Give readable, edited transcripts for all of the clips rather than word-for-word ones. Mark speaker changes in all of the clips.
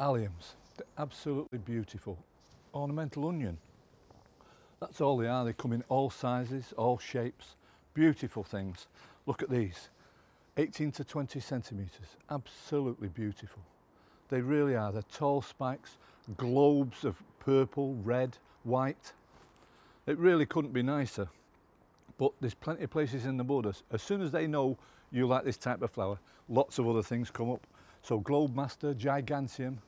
Speaker 1: Alliums, they're absolutely beautiful. Ornamental onion, that's all they are. They come in all sizes, all shapes, beautiful things. Look at these, 18 to 20 centimetres, absolutely beautiful. They really are. They're tall spikes, globes of purple, red, white. It really couldn't be nicer. But there's plenty of places in the border. As soon as they know you like this type of flower, lots of other things come up. So Globe Master, Gigantium,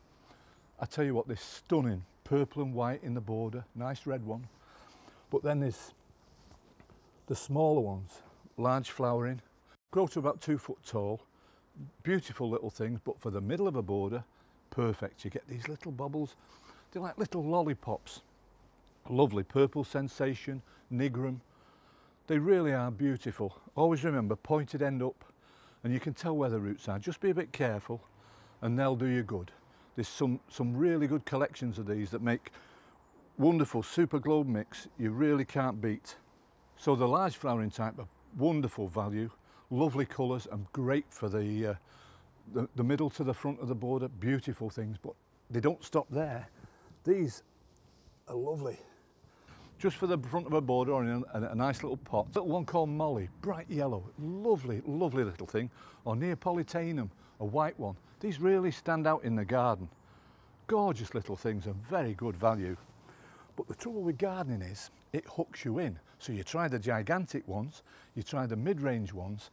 Speaker 1: I tell you what, they're stunning. Purple and white in the border, nice red one. But then there's the smaller ones, large flowering, grow to about 2 foot tall. Beautiful little things, but for the middle of a border, perfect. You get these little bubbles. They're like little lollipops. Lovely purple sensation, nigrum. They really are beautiful. Always remember, pointed end up, and you can tell where the roots are. Just be a bit careful and they'll do you good. There's some really good collections of these that make wonderful super globe mix you really can't beat. So the large flowering type are wonderful value, lovely colours and great for the middle to the front of the border. Beautiful things, but they don't stop there. These are lovely. Just for the front of a border or in a nice little pot. Little one called Molly, bright yellow, lovely, lovely little thing. Or Neapolitanum, a white one. These really stand out in the garden. Gorgeous little things and very good value. But the trouble with gardening is it hooks you in. So you try the gigantic ones, you try the mid-range ones,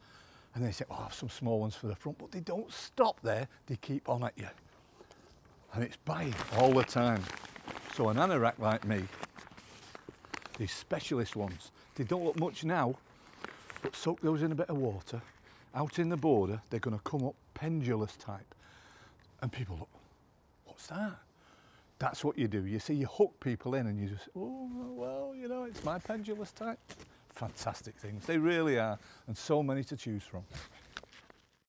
Speaker 1: and they say, oh, I have some small ones for the front, but they don't stop there, they keep on at you. And it's buying all the time. So an anorak like me, these specialist ones, they don't look much now, but soak those in a bit of water. Out in the border, they're going to come up pendulous type. And people look, what's that? That's what you do. You see, you hook people in and you just, oh, well, you know, it's my pendulous type. Fantastic things. They really are. And so many to choose from.